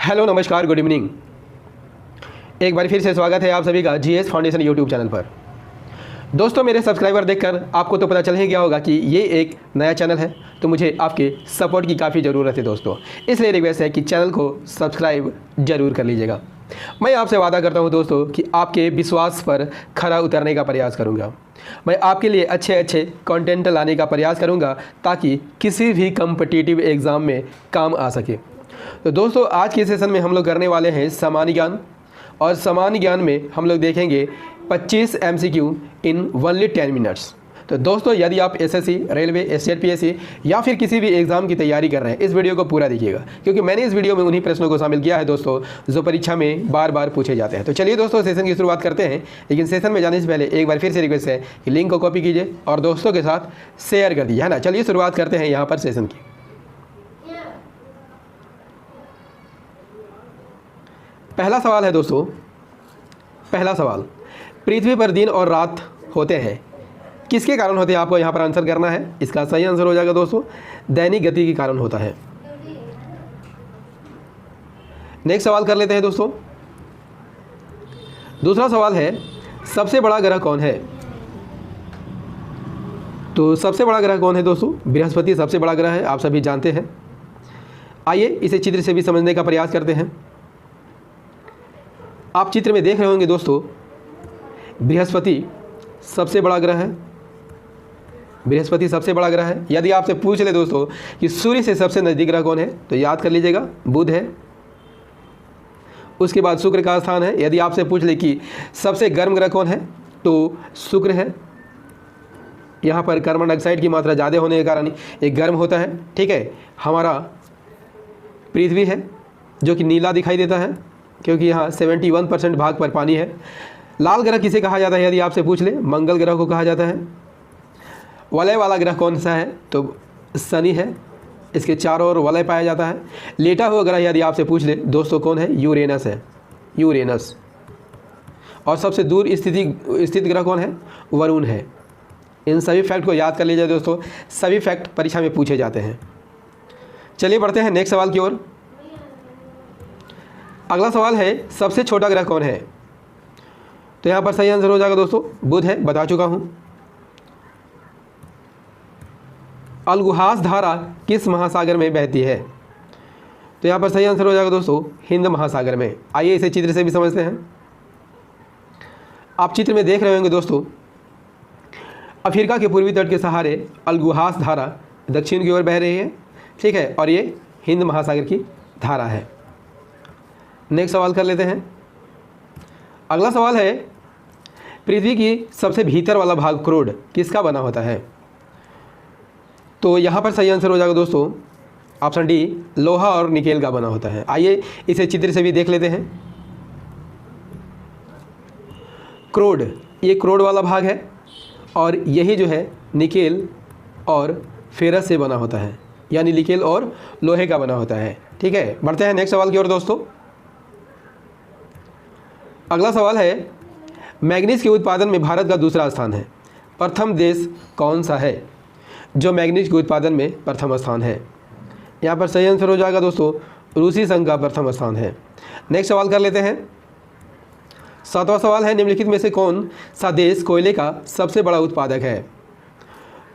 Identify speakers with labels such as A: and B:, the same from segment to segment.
A: Hello नमस्कार good evening. एक बार फिर से स्वागत है आप सभी का जीएस फाउंडेशन यूट्यूब चैनल पर। दोस्तों मेरे सब्सक्राइबर देखकर आपको तो पता चल ही गया होगा कि ये एक नया चैनल है, तो मुझे आपके सपोर्ट की काफ़ी ज़रूरत है दोस्तों। इसलिए रिक्वेस्ट है कि चैनल को सब्सक्राइब जरूर कर लीजिएगा। मैं आपसे वादा करता हूँ दोस्तों कि आपके विश्वास पर खरा उतरने का प्रयास करूँगा। मैं आपके लिए अच्छे अच्छे कंटेंट लाने का प्रयास करूँगा ताकि किसी भी कम्पिटिटिव एग्ज़ाम में काम आ सके। तो दोस्तों आज के सेशन में हम लोग करने वाले हैं सामान्य ज्ञान, और सामान्य ज्ञान में हम लोग देखेंगे 25 MCQ इन ओनली 10 मिनट्स। तो दोस्तों यदि आप एसएससी, रेलवे, स्टेट पीएससी या फिर किसी भी एग्ज़ाम की तैयारी कर रहे हैं, इस वीडियो को पूरा देखिएगा, क्योंकि मैंने इस वीडियो में उन्हीं प्रश्नों को शामिल किया है दोस्तों जो परीक्षा में बार बार पूछे जाते हैं। तो चलिए दोस्तों सेशन की शुरुआत करते हैं, लेकिन सेशन में जाने से पहले एक बार फिर से रिक्वेस्ट है कि लिंक को कॉपी कीजिए और दोस्तों के साथ शेयर कर दीजिए, है ना। चलिए शुरुआत करते हैं यहाँ पर सेशन की। पहला सवाल है दोस्तों, पहला सवाल, पृथ्वी पर दिन और रात होते हैं, किसके कारण होते हैं? आपको यहाँ पर आंसर करना है। इसका सही आंसर हो जाएगा दोस्तों दैनिक गति के कारण होता है। नेक्स्ट सवाल कर लेते हैं दोस्तों। दूसरा सवाल है सबसे बड़ा ग्रह कौन है? तो सबसे बड़ा ग्रह कौन है दोस्तों? बृहस्पति सबसे बड़ा ग्रह है, आप सभी जानते हैं। आइए इसे चित्र से भी समझने का प्रयास करते हैं। आप चित्र में देख रहे होंगे दोस्तों, बृहस्पति सबसे बड़ा ग्रह है। बृहस्पति सबसे बड़ा ग्रह है। यदि आपसे पूछ ले दोस्तों कि सूर्य से सबसे नज़दीक ग्रह कौन है, तो याद कर लीजिएगा बुध है। उसके बाद शुक्र का स्थान है। यदि आपसे पूछ ले कि सबसे गर्म ग्रह कौन है, तो शुक्र है। यहाँ पर कार्बन डाइऑक्साइड की मात्रा ज़्यादा होने के कारण ये गर्म होता है। ठीक है, हमारा पृथ्वी है जो कि नीला दिखाई देता है, क्योंकि यहाँ 71% भाग पर पानी है। लाल ग्रह किसे कहा जाता है? यदि आपसे पूछ ले, मंगल ग्रह को कहा जाता है। वलय वाला ग्रह कौन सा है? तो शनि है, इसके चारों ओर वलय पाया जाता है। लेटा हुआ ग्रह यदि आपसे पूछ ले दोस्तों कौन है? यूरेनस है, यूरेनस। और सबसे दूर स्थित ग्रह कौन है? वरुण है। इन सभी फैक्ट को याद कर लीजिए दोस्तों, सभी फैक्ट परीक्षा में पूछे जाते हैं। चलिए बढ़ते हैं नेक्स्ट सवाल की ओर। अगला सवाल है सबसे छोटा ग्रह कौन है? तो यहाँ पर सही आंसर हो जाएगा दोस्तों बुध है, बता चुका हूँ। अलगुहास धारा किस महासागर में बहती है? तो यहाँ पर सही आंसर हो जाएगा दोस्तों हिंद महासागर में। आइए इसे चित्र से भी समझते हैं। आप चित्र में देख रहे होंगे दोस्तों, अफ्रीका के पूर्वी तट के सहारे अलगुहास धारा दक्षिण की ओर बह रही है। ठीक है, और ये हिंद महासागर की धारा है। नेक्स्ट सवाल कर लेते हैं। अगला सवाल है पृथ्वी की सबसे भीतर वाला भाग क्रोड किसका बना होता है? तो यहाँ पर सही आंसर हो जाएगा दोस्तों ऑप्शन डी, लोहा और निकेल का बना होता है। आइए इसे चित्र से भी देख लेते हैं। क्रोड, ये क्रोड वाला भाग है, और यही जो है निकेल और फेरस से बना होता है, यानी निकेल और लोहे का बना होता है। ठीक है, बढ़ते हैं नेक्स्ट सवाल की ओर दोस्तों। अगला सवाल है मैग्नीज के उत्पादन में भारत का दूसरा स्थान है, प्रथम देश कौन सा है जो मैग्नीज के उत्पादन में प्रथम स्थान है? यहाँ पर सही आंसर हो जाएगा दोस्तों रूसी संघ का प्रथम स्थान है। नेक्स्ट सवाल कर लेते हैं। सातवां सवाल है निम्नलिखित में से कौन सा देश कोयले का सबसे बड़ा उत्पादक है?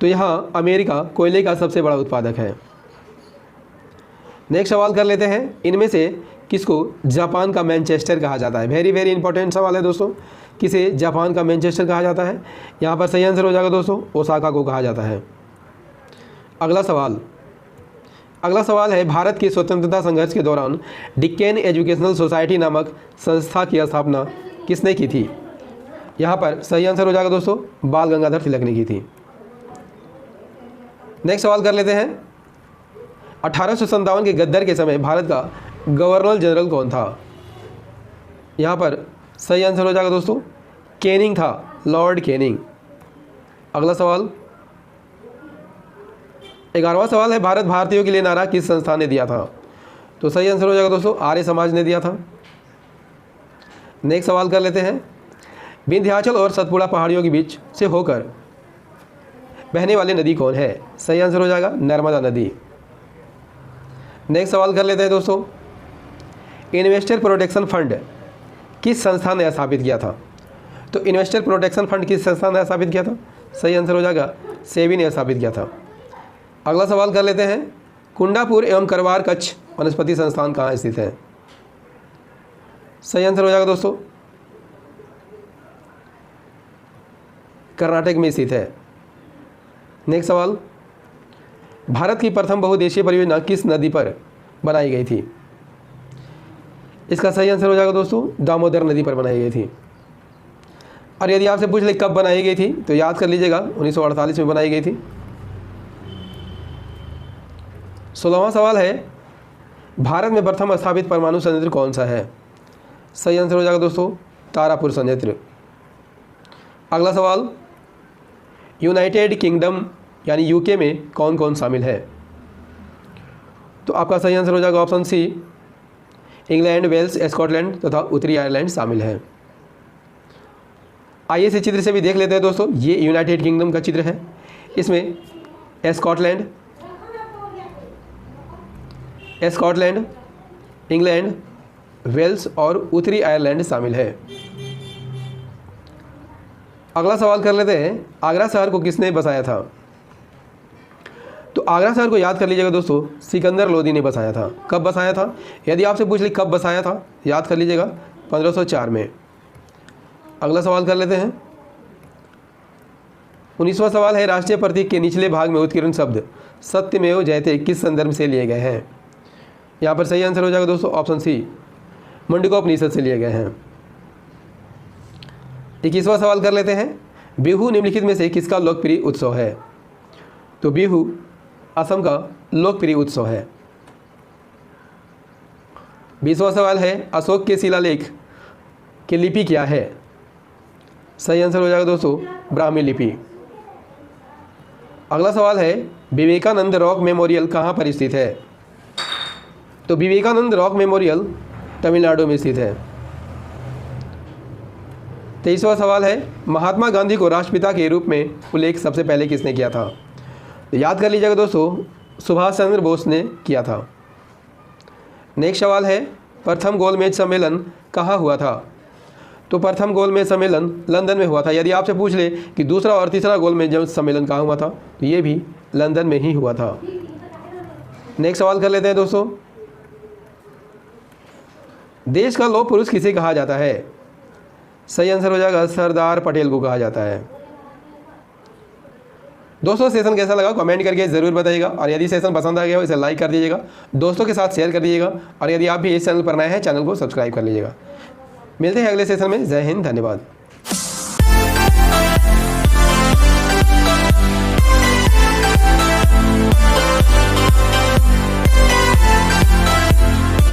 A: तो यहाँ अमेरिका कोयले का सबसे बड़ा उत्पादक है। नेक्स्ट सवाल कर लेते हैं, इनमें से किसको जापान का मैनचेस्टर कहा जाता है? वेरी वेरी इंपॉर्टेंट सवाल है दोस्तों, किसे जापान का मैनचेस्टर कहा जाता है? यहाँ पर सही आंसर हो जाएगा दोस्तों ओसाका को कहा जाता है। अगला सवाल है भारत की स्वतंत्रता संघर्ष के दौरान डिक्केन एजुकेशनल सोसाइटी नामक संस्था की स्थापना किसने की थी? यहाँ पर सही आंसर हो जाएगा दोस्तों बाल गंगाधर तिलक ने की थी। नेक्स्ट सवाल कर लेते हैं। 1857 के गद्दर के समय भारत का गवर्नर जनरल कौन था? यहाँ पर सही आंसर हो जाएगा दोस्तों कैनिंग था, लॉर्ड कैनिंग। अगला सवाल 11वां सवाल है भारत भारतीयों के लिए नारा किस संस्था ने दिया था? तो सही आंसर हो जाएगा दोस्तों आर्य समाज ने दिया था। नेक्स्ट सवाल कर लेते हैं। विंध्याचल और सतपुड़ा पहाड़ियों के बीच से होकर बहने वाली नदी कौन है? सही आंसर हो जाएगा नर्मदा नदी। नेक्स्ट सवाल कर लेते हैं दोस्तों। इन्वेस्टर प्रोटेक्शन फंड किस संस्था ने स्थापित किया था? तो इन्वेस्टर प्रोटेक्शन फंड किस संस्था ने स्थापित किया था? सही आंसर हो जाएगा सेबी ने स्थापित किया था। अगला सवाल कर लेते हैं, कुंडापुर एवं करवार कच्छ वनस्पति संस्थान कहाँ स्थित है? सही आंसर हो जाएगा दोस्तों कर्नाटक में स्थित है। नेक्स्ट सवाल, भारत की प्रथम बहुउद्देशीय परियोजना किस नदी पर बनाई गई थी? इसका सही आंसर हो जाएगा दोस्तों दामोदर नदी पर बनाई गई थी। और यदि आपसे पूछ ले कब बनाई गई थी तो याद कर लीजिएगा 1948 में बनाई गई थी। 16वां सवाल है, भारत में प्रथम स्थापित परमाणु संयंत्र कौन सा है? सही आंसर हो जाएगा दोस्तों तारापुर संयंत्र। अगला सवाल, यूनाइटेड किंगडम यानी यूके में कौन कौन शामिल है? तो आपका सही आंसर हो जाएगा option C, England, Wales, Scotland तथा उत्तरी आयरलैंड शामिल है। आइए इस चित्र से भी देख लेते हैं दोस्तों, ये यूनाइटेड किंगडम का चित्र है। इसमें स्कॉटलैंड, इंग्लैंड, वेल्स और उत्तरी आयरलैंड शामिल है। अगला सवाल कर लेते हैं, आगरा शहर को किसने बसाया था? तो आगरा शहर को याद कर लीजिएगा दोस्तों सिकंदर लोदी ने बसाया था। कब बसाया था? यदि आपसे पूछ ले कब बसाया था, याद कर लीजिएगा 1504 में। अगला सवाल कर लेते हैं, 19वां सवाल है, राष्ट्रीय प्रतीक के निचले भाग में उत्कीर्ण शब्द सत्यमेव जयते किस संदर्भ से लिए गए हैं? यहाँ पर सही आंसर हो जाएगा दोस्तों ऑप्शन सी, मुंडकोपनिषद से लिए गए हैं। 21वां सवाल कर लेते हैं, बिहू निम्नलिखित में से किसका लोकप्रिय उत्सव है? तो बिहू असम का लोकप्रिय उत्सव है। 20वां सवाल है, अशोक के शिलालेख की लिपि क्या है? सही आंसर हो जाएगा दोस्तों ब्राह्मी लिपि। अगला सवाल है, विवेकानंद रॉक मेमोरियल कहाँ पर स्थित है? तो विवेकानंद रॉक मेमोरियल तमिलनाडु में स्थित है। 23वां सवाल है, महात्मा गांधी को राष्ट्रपिता के रूप में उल्लेख सबसे पहले किसने किया था? तो याद कर लीजिएगा दोस्तों सुभाष चंद्र बोस ने किया था। नेक्स्ट सवाल है, प्रथम गोलमेज सम्मेलन कहाँ हुआ था? तो प्रथम गोलमेज सम्मेलन लंदन में हुआ था। यदि आपसे पूछ ले कि दूसरा और तीसरा गोलमेज सम्मेलन कहाँ हुआ था, तो ये भी लंदन में ही हुआ था। नेक्स्ट सवाल कर लेते हैं दोस्तों, देश का लौह पुरुष किसे कहा जाता है? सही आंसर हो जाएगा सरदार पटेल को कहा जाता है। दोस्तों सेशन कैसा लगा कमेंट करके ज़रूर बताइएगा, और यदि सेशन पसंद आ गया हो इसे लाइक कर दीजिएगा, दोस्तों के साथ शेयर कर दीजिएगा, और यदि आप भी इस चैनल पर नए हैं चैनल को सब्सक्राइब कर लीजिएगा। मिलते हैं अगले सेशन में। जय हिंद, धन्यवाद।